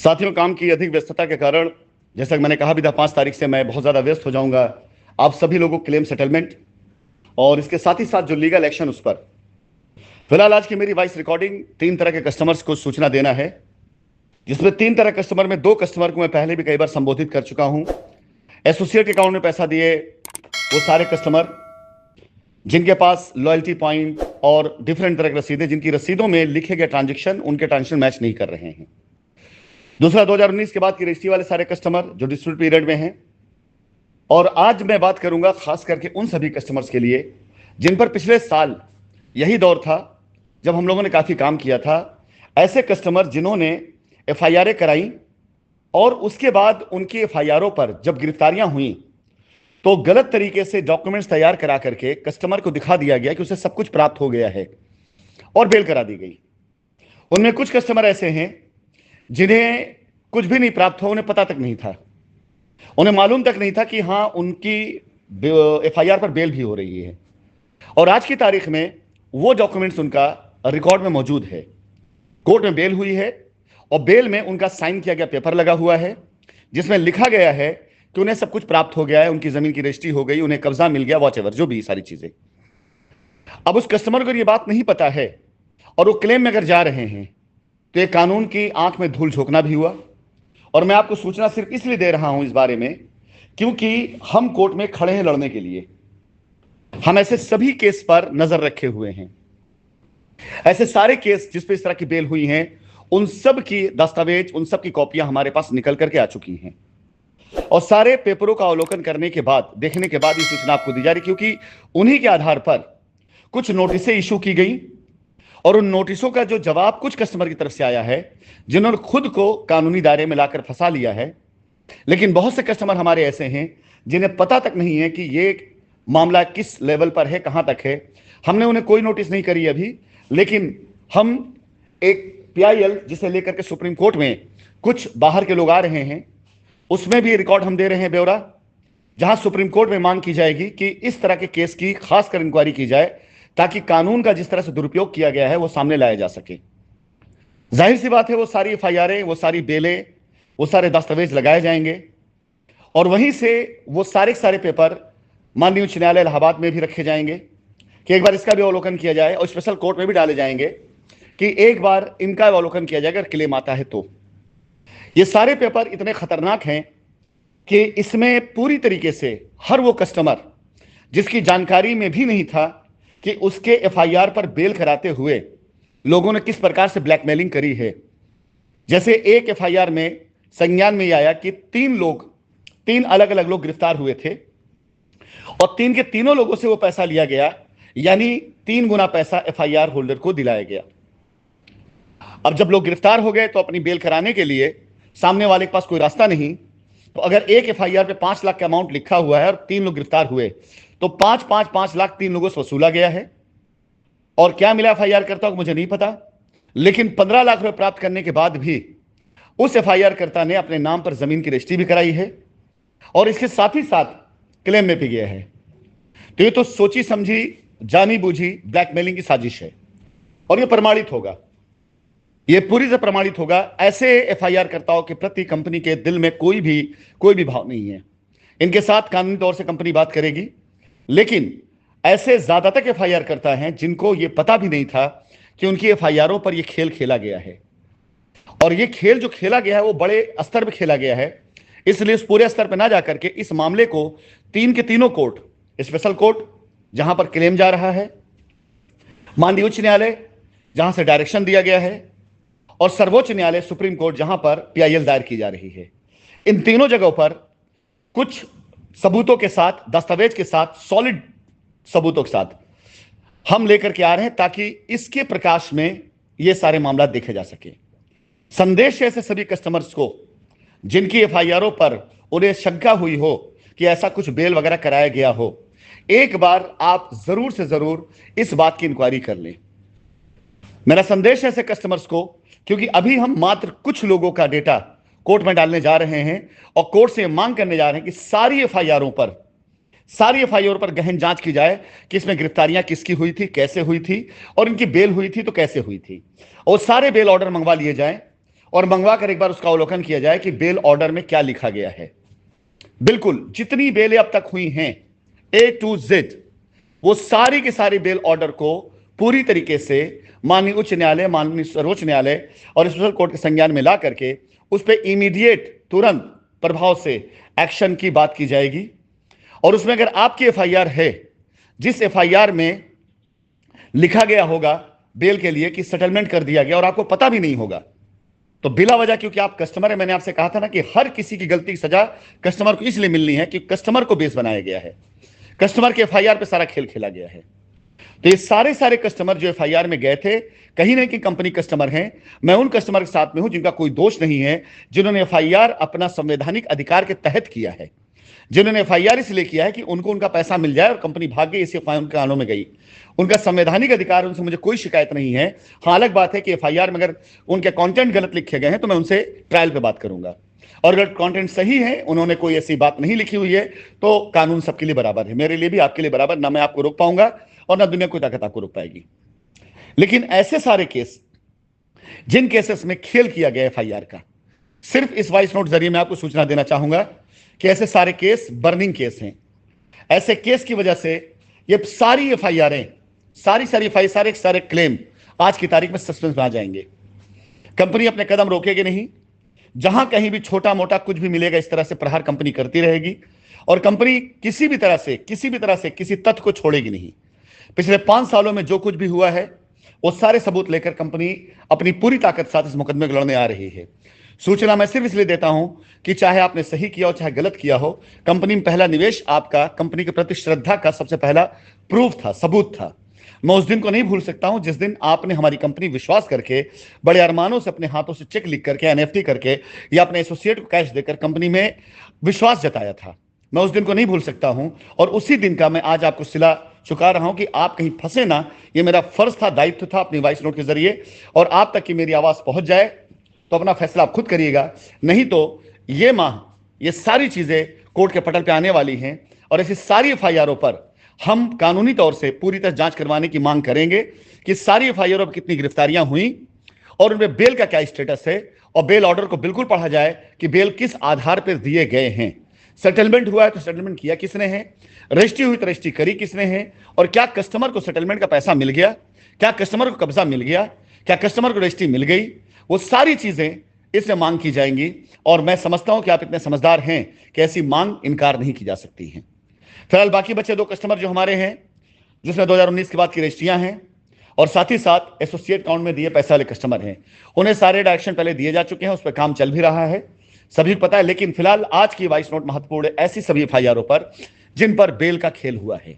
साथियों, काम की अधिक व्यस्तता के कारण, जैसा कि मैंने कहा भी था, 5 तारीख से मैं बहुत ज़्यादा व्यस्त हो जाऊंगा। आप सभी लोगों को क्लेम सेटलमेंट और इसके साथ ही साथ जो लीगल एक्शन उस पर। फिलहाल आज की मेरी वॉइस रिकॉर्डिंग 3 तरह के कस्टमर्स को सूचना देना है, जिसमें 3 तरह कस्टमर में 2 कस्टमर को मैं पहले भी कई बार संबोधित कर चुका हूं। एसोसिएट अकाउंट में पैसा दिए वो सारे कस्टमर जिनके पास लॉयल्टी पॉइंट और डिफरेंट तरह की रसीदें, जिनकी रसीदों में लिखे गए ट्रांजेक्शन उनके ट्रांजेक्शन मैच नहीं कर रहे हैं। दूसरा, 2019 के बाद की रजिस्ट्री वाले सारे कस्टमर जो डिस्प्यूट पीरियड में हैं। और आज मैं बात करूंगा खास करके उन सभी कस्टमर्स के लिए जिन पर पिछले साल यही दौर था जब हम लोगों ने काफी काम किया था। ऐसे कस्टमर जिन्होंने एफआईआर कराई और उसके बाद उनकी एफआईआरों पर जब गिरफ्तारियां हुई तो गलत तरीके से डॉक्यूमेंट्स तैयार करा करके कस्टमर को दिखा दिया गया कि उसे सब कुछ प्राप्त हो गया है और बेल करा दी गई। उनमें कुछ कस्टमर ऐसे हैं जिन्हें कुछ भी नहीं प्राप्त हो, उन्हें पता तक नहीं था, उन्हें मालूम तक नहीं था कि हाँ, उनकी एफआईआर पर बेल भी हो रही है। और आज की तारीख में वो डॉक्यूमेंट्स उनका रिकॉर्ड में मौजूद है। कोर्ट में बेल हुई है और बेल में उनका साइन किया गया पेपर लगा हुआ है जिसमें लिखा गया है कि उन्हें सब कुछ प्राप्त हो गया है, उनकी जमीन की रजिस्ट्री हो गई, उन्हें कब्जा मिल गया, वॉचएवर जो भी सारी चीजें। अब उस कस्टमर को ये बात नहीं पता है और वो क्लेम में अगर जा रहे हैं तो ये कानून की आंख में धूल झोंकना भी हुआ। और मैं आपको सूचना सिर्फ इसलिए दे रहा हूं इस बारे में क्योंकि हम कोर्ट में खड़े हैं लड़ने के लिए। हम ऐसे सभी केस पर नजर रखे हुए हैं। ऐसे सारे केस जिस पे इस तरह की बेल हुई हैं, उन सब की दस्तावेज, उन सब की कॉपियां हमारे पास निकल करके आ चुकी हैं। और सारे पेपरों का अवलोकन करने के बाद, देखने के बाद ये सूचना आपको दी जा रही, क्योंकि उन्हीं के आधार पर कुछ नोटिसें इशू की गई और उन नोटिसों का जो जवाब कुछ कस्टमर की तरफ से आया है जिन्होंने खुद को कानूनी दायरे में लाकर फंसा लिया है। लेकिन बहुत से कस्टमर हमारे ऐसे हैं जिन्हें पता तक नहीं है कि ये मामला किस लेवल पर है, कहां तक है। हमने उन्हें कोई नोटिस नहीं करी अभी, लेकिन हम एक पीआईएल जिसे लेकर के सुप्रीम कोर्ट में कुछ बाहर के लोग आ रहे हैं, उसमें भी रिकॉर्ड हम दे रहे हैं ब्यौरा, जहां सुप्रीम कोर्ट में मांग की जाएगी कि इस तरह के केस की खासकर इंक्वायरी की जाए ताकि कानून का जिस तरह से दुरुपयोग किया गया है वो सामने लाया जा सके। जाहिर सी बात है, वो सारी एफआईआरें, वो सारी बेलें, वो सारे दस्तावेज लगाए जाएंगे और वहीं से वो सारे पेपर माननीय उच्च न्यायालय इलाहाबाद में भी रखे जाएंगे कि एक बार इसका भी अवलोकन किया जाए और स्पेशल कोर्ट में भी डाले जाएंगे कि एक बार इनका अवलोकन किया जाए अगर क्लेम आता है तो। ये सारे पेपर इतने खतरनाक हैं कि इसमें पूरी तरीके से हर वो कस्टमर जिसकी जानकारी में भी नहीं था कि उसके एफआईआर पर बेल कराते हुए लोगों ने किस प्रकार से ब्लैकमेलिंग करी है। जैसे एक एफआईआर में संज्ञान में आया कि 3 अलग अलग लोग गिरफ्तार हुए थे और 3 के तीनों लोगों से वो पैसा लिया गया, यानी 3 गुना पैसा एफआईआर होल्डर को दिलाया गया। अब जब लोग गिरफ्तार हो गए तो अपनी बेल कराने के लिए सामने वाले के पास कोई रास्ता नहीं, तो अगर एक एफआईआर पे 5 लाख का अमाउंट लिखा हुआ है और 3 लोग गिरफ्तार हुए तो 5 लाख 3 लोगों से वसूला गया है। और क्या मिला एफआईआर करता को मुझे नहीं पता, लेकिन 15 लाख रुपए प्राप्त करने के बाद भी उस एफआईआर कर्ता ने अपने नाम पर जमीन की रजिस्ट्री भी कराई है और इसके साथ ही साथ क्लेम में भी गया है। तो ये तो सोची समझी जानी बूझी ब्लैकमेलिंग की साजिश है और ये प्रमाणित होगा, ये पूरी से प्रमाणित होगा। ऐसे एफआईआर कर्ताओं के प्रति कंपनी के दिल में कोई भी भाव नहीं है। इनके साथ कानूनी तौर से कंपनी बात करेगी, लेकिन ऐसे ज्यादातर एफआईआर करता हैं जिनको यह पता भी नहीं था कि उनकी एफआईआरों पर यह खेल खेला गया है। और यह खेल जो खेला गया है वो बड़े स्तर पर खेला गया है, इसलिए उस पूरे स्तर पर ना जाकर के इस मामले को 3 के तीनों कोर्ट, स्पेशल कोर्ट जहां पर क्लेम जा रहा है, माननीय उच्च न्यायालय जहां से डायरेक्शन दिया गया है, और सर्वोच्च न्यायालय सुप्रीम कोर्ट जहां पर पीआईएल दायर की जा रही है, इन तीनों जगहों पर कुछ सबूतों के साथ, दस्तावेज के साथ, सॉलिड सबूतों के साथ हम लेकर के आ रहे हैं ताकि इसके प्रकाश में यह सारे मामला देखे जा सके। संदेश ऐसे सभी कस्टमर्स को जिनकी एफआईआरों पर उन्हें शंका हुई हो कि ऐसा कुछ बेल वगैरह कराया गया हो, एक बार आप जरूर से जरूर इस बात की इंक्वायरी कर लें। मेरा संदेश है ऐसे कस्टमर्स को, क्योंकि अभी हम मात्र कुछ लोगों का डेटा कोर्ट में डालने जा रहे हैं और कोर्ट से मांग करने जा रहे हैं कि सारी एफआईआरों पर गहन जांच की जाए कि इसमें गिरफ्तारियां किसकी हुई थी, कैसे हुई थी और इनकी बेल हुई थी तो कैसे हुई थी, और सारे बेल ऑर्डर मंगवा लिए जाएं और मंगवा कर एक बार उसका अवलोकन किया जाए कि बेल ऑर्डर में क्या लिखा गया है। बिल्कुल जितनी बेलें अब तक हुई हैं A to Z, वो सारी की सारी बेल ऑर्डर को पूरी तरीके से माननीय उच्च न्यायालय, माननीय सर्वोच्च न्यायालय और स्पेशल कोर्ट के संज्ञान में ला करके उस पर इमीडिएट तुरंत प्रभाव से एक्शन की बात की जाएगी। और उसमें अगर आपकी एफआईआर है, जिस एफआईआर में लिखा गया होगा बेल के लिए कि सेटलमेंट कर दिया गया और आपको पता भी नहीं होगा, तो बिला वजह, क्योंकि आप कस्टमर है, मैंने आपसे कहा था ना कि हर किसी की गलती की सजा कस्टमर को इसलिए मिलनी है कि कस्टमर को बेस बनाया गया है, कस्टमर के एफआईआर पे सारा खेल खेला गया है। तो ये सारे कस्टमर जो एफआईआर में गए थे, कहीं ना कहीं कंपनी कस्टमर हैं। मैं उन कस्टमर के साथ में हूं जिनका कोई दोष नहीं है, जिन्होंने एफआईआर अपना संवैधानिक अधिकार के तहत किया है, जिन्होंने एफआईआर इसलिए किया है कि उनको उनका पैसा मिल जाए और कंपनी भाग गई, इसी उनके कानों में गई। उनका संवैधानिक अधिकार, उनसे मुझे कोई शिकायत नहीं है। हाँ, अलग बात है कि एफआईआर में अगर उनके कंटेंट गलत लिखे गए हैं तो मैं उनसे ट्रायल पे बात करूंगा, और अगर कंटेंट सही है, उन्होंने कोई ऐसी बात नहीं लिखी हुई है, तो कानून सबके लिए बराबर है, मेरे लिए भी, आपके लिए बराबर। ना मैं आपको रोक पाऊंगा और ना दुनिया कोई ताकत आपको रोक पाएगी। लेकिन ऐसे सारे केस, जिन केसेस में खेल किया गया एफआईआर का, सिर्फ इस वॉइस नोट जरिए मैं आपको सूचना देना चाहूंगा कि ऐसे सारे केस बर्निंग केस हैं। ऐसे केस की वजह से ये सारी एफआईआरें, सारी एफआईआर, सारे क्लेम आज की तारीख में सस्पेंस में आ जाएंगे। कंपनी अपने कदम रोकेगी नहीं। जहां कहीं भी छोटा मोटा कुछ भी मिलेगा, इस तरह से प्रहार कंपनी करती रहेगी, और कंपनी किसी भी तरह से किसी तथ्य को छोड़ेगी नहीं। पिछले 5 सालों में जो कुछ भी हुआ है, वो सारे सबूत लेकर कंपनी अपनी पूरी ताकत साथ इस मुकदमे को लड़ने आ रही है। सूचना मैं सिर्फ इसलिए देता हूं कि चाहे आपने सही किया हो चाहे गलत किया हो, कंपनी में पहला निवेश आपका कंपनी के प्रति श्रद्धा का सबसे पहला प्रूफ था, सबूत था। मैं उस दिन को नहीं भूल सकता हूं जिस दिन आपने हमारी कंपनी विश्वास करके, बड़े अरमानों से अपने हाथों से चेक लिख करके, एनएफटी करके या अपने एसोसिएट को कैश देकर कंपनी में विश्वास जताया था। मैं उस दिन को नहीं भूल सकता हूं, और उसी दिन का मैं आज आपको सिला चुका रहा हूं कि आप कहीं फंसे ना। ये मेरा फर्ज था, दायित्व था अपनी वॉइस नोट के जरिए, और आप तक की मेरी आवाज पहुंच जाए। तो अपना फैसला आप खुद करिएगा, नहीं तो ये माह ये सारी चीजें कोर्ट के पटल पे आने वाली हैं, और ऐसी सारी एफआईआरों पर हम कानूनी तौर से पूरी तरह जांच करवाने की मांग करेंगे कि सारी एफआईआरों पर कितनी गिरफ्तारियां हुई और उनमें बेल का क्या स्टेटस है, और बेल ऑर्डर को बिल्कुल पढ़ा जाए कि बेल किस आधार पर दिए गए हैं। सेटलमेंट हुआ है तो सेटलमेंट किया किसने है, रजिस्ट्री हुई तो रजिस्ट्री करी किसने है, और क्या कस्टमर को सेटलमेंट का पैसा मिल गया, क्या कस्टमर को कब्जा मिल गया, क्या कस्टमर को रजिस्ट्री मिल गई। वो सारी चीजें इसमें मांग की जाएंगी, और मैं समझता हूं कि आप इतने समझदार हैं कि ऐसी मांग इनकार नहीं की जा सकती है। फिलहाल बाकी बचे 2 कस्टमर जो हमारे हैं, जिसमें 2019 के बाद की रजिस्ट्रियां हैं, और साथ ही साथ एसोसिएट अकाउंट में दिए पैसे वाले कस्टमर हैं, उन्हें सारे डायरेक्शन पहले दिए जा चुके हैं, उस पर काम चल भी रहा है, सभी को पता है। लेकिन फिलहाल आज की वॉइस नोट महत्वपूर्ण है ऐसी सभी एफआईआरों पर जिन पर बेल का खेल हुआ है।